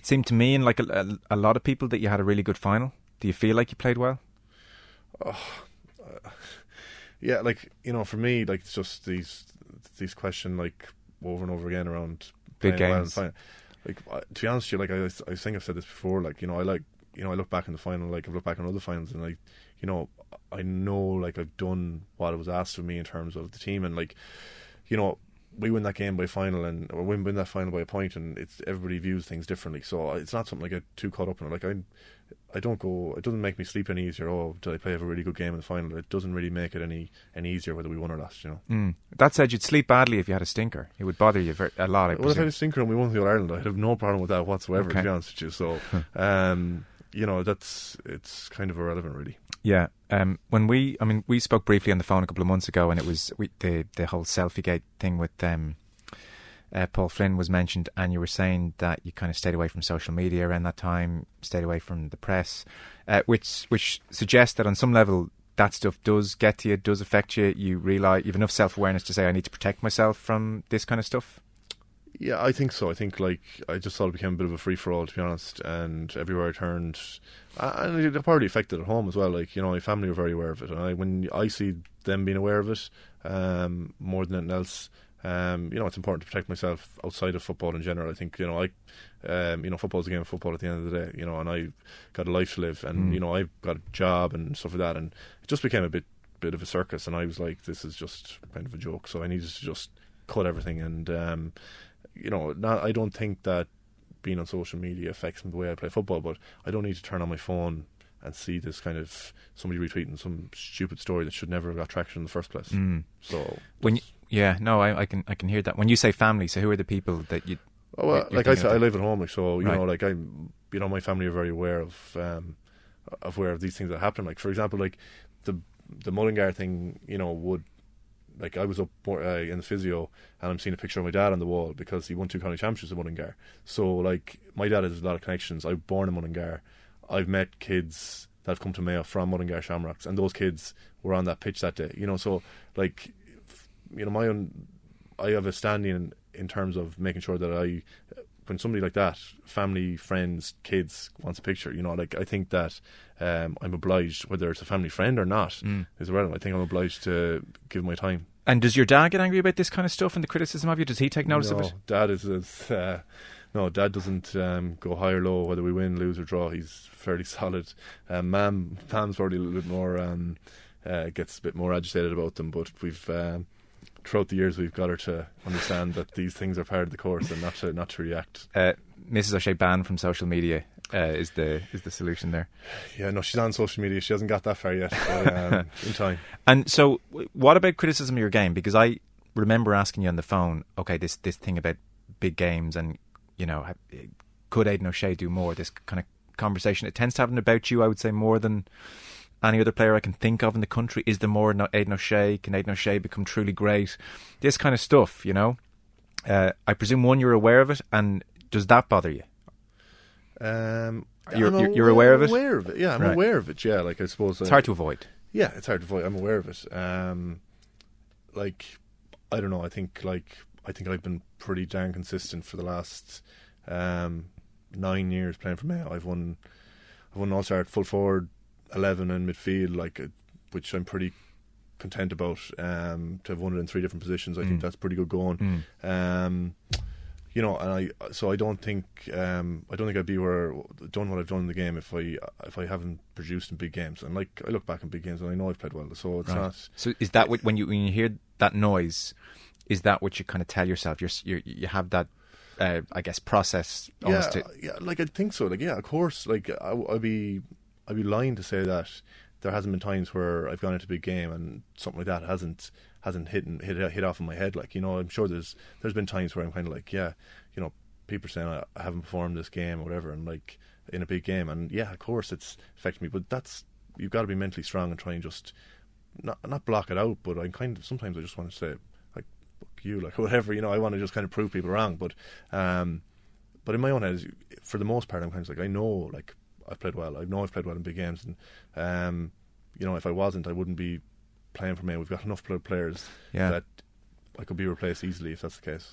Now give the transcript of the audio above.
it seemed to me and like a lot of people that you had a really good final. Do you feel like you played well? Yeah, like, you know, for me, like, it's just these questions, like, over and over again around Big games. games. Like, to be honest with you, like, I think I've said this before, like, you know, I look back in the final, like, I've looked back on other finals, and, like, you know, I know, like, I've done what was asked of me in terms of the team, and, like, you know, we win that game by final, or win that final by a point, and it's everybody views things differently. So it's not something I get too caught up in. Like, I don't go. It doesn't make me sleep any easier. Oh, did I play a really good game in the final? It doesn't really make it any easier whether we won or lost. You know. That said, you'd sleep badly if you had a stinker. It would bother you a lot. Well, if I had a stinker and we won the All Ireland, I'd have no problem with that whatsoever. Okay. To be honest with you, so you know, it's kind of irrelevant, really. Yeah. When we spoke briefly on the phone a couple of months ago, and it was the whole Selfiegate thing with Paul Flynn was mentioned, and you were saying that you kind of stayed away from social media around that time, stayed away from the press, which suggests that on some level that stuff does get to you, does affect you. You realise you've enough self-awareness to say, I need to protect myself from this kind of stuff. Yeah, I think so. I think, like, I just thought it became a bit of a free-for-all, to be honest, and everywhere I turned, and it probably affected at home as well. Like, you know, my family were very aware of it, and when I see them being aware of it, more than anything else, you know, it's important to protect myself outside of football in general. I think, you know, you know, football's a game of football at the end of the day, you know, and I've got a life to live, and you know, I've got a job and stuff like that, and it just became a bit of a circus, and I was like, this is just kind of a joke, so I needed to just cut everything, and you know, I don't think that being on social media affects the way I play football, but I don't need to turn on my phone and see this kind of somebody retweeting some stupid story that should never have got traction in the first place. So I can hear that. When you say family, so who are the people that you? Oh, well, like I said, I live at home, like, so you right. know, like you know, my family are very aware of these things that happen. Like, for example, like the Mullingar thing, you know, would. Like, I was up in the physio, and I'm seeing a picture of my dad on the wall because he won 2 county championships in Mullingar. So, like, my dad has a lot of connections. I was born in Mullingar. I've met kids that have come to Mayo from Mullingar Shamrocks, and those kids were on that pitch that day. You know, so, like, you know, I have a standing in terms of making sure that when somebody like that, family, friends, kids, wants a picture, you know, like, I think that I'm obliged, whether it's a family friend or not, is irrelevant. I think I'm obliged to give my time. And does your dad get angry about this kind of stuff and the criticism of you? Does he take notice of it? Dad no, Dad doesn't go high or low, whether we win, lose or draw. He's fairly solid. Mam's probably a little bit more, gets a bit more agitated about them, but we've throughout the years we've got her to understand that these things are part of the course and not to react. Mrs. O'Shea banned from social media is the solution there. Yeah, no, she's on social media. She hasn't got that far yet, but in time. And so, what about criticism of your game? Because I remember asking you on the phone, okay, this thing about big games and, you know, could Aidan O'Shea do more? This kind of conversation, it tends to have an about you, I would say, more than any other player I can think of in the country. Is there more Aidan O'Shea? Can Aidan O'Shea become truly great? This kind of stuff, you know. I presume, one, you're aware of it, and does that bother you? You're aware of it? I'm aware of it, yeah. I'm aware of it, yeah. Like, I suppose... It's hard to avoid. Yeah, it's hard to avoid. I'm aware of it. Like, I don't know, I think I've been pretty darn consistent for the last 9 years playing for Mayo. I've won All-Star full forward, 11 in midfield, like, which I'm pretty content about. To have won it in 3 different positions, I think that's pretty good going. You know, and I don't think I'd be where done what I've done in the game if I haven't produced in big games. And, like, I look back in big games and I know I've played well, so it's not. So is that when you hear that noise, is that what you kind of tell yourself? You have that, I guess, process almost. Yeah, like, I think so. Like, yeah, of course. Like, I'd be lying to say that there hasn't been times where I've gone into a big game and something like that hasn't hit off in my head. Like, you know, I'm sure there's been times where I'm kind of like, yeah, you know, people are saying I haven't performed this game or whatever, and, like, in a big game, and yeah, of course it's affected me, but you've got to be mentally strong and try and just not block it out. But sometimes I just want to say, like, fuck you, like, whatever, you know. I want to just kind of prove people wrong, but in my own head, for the most part, I'm kind of like, I know, like, I've played well. I know I've played well in big games, and you know, if I wasn't, I wouldn't be playing for me. We've got enough players that I could be replaced easily if that's the case.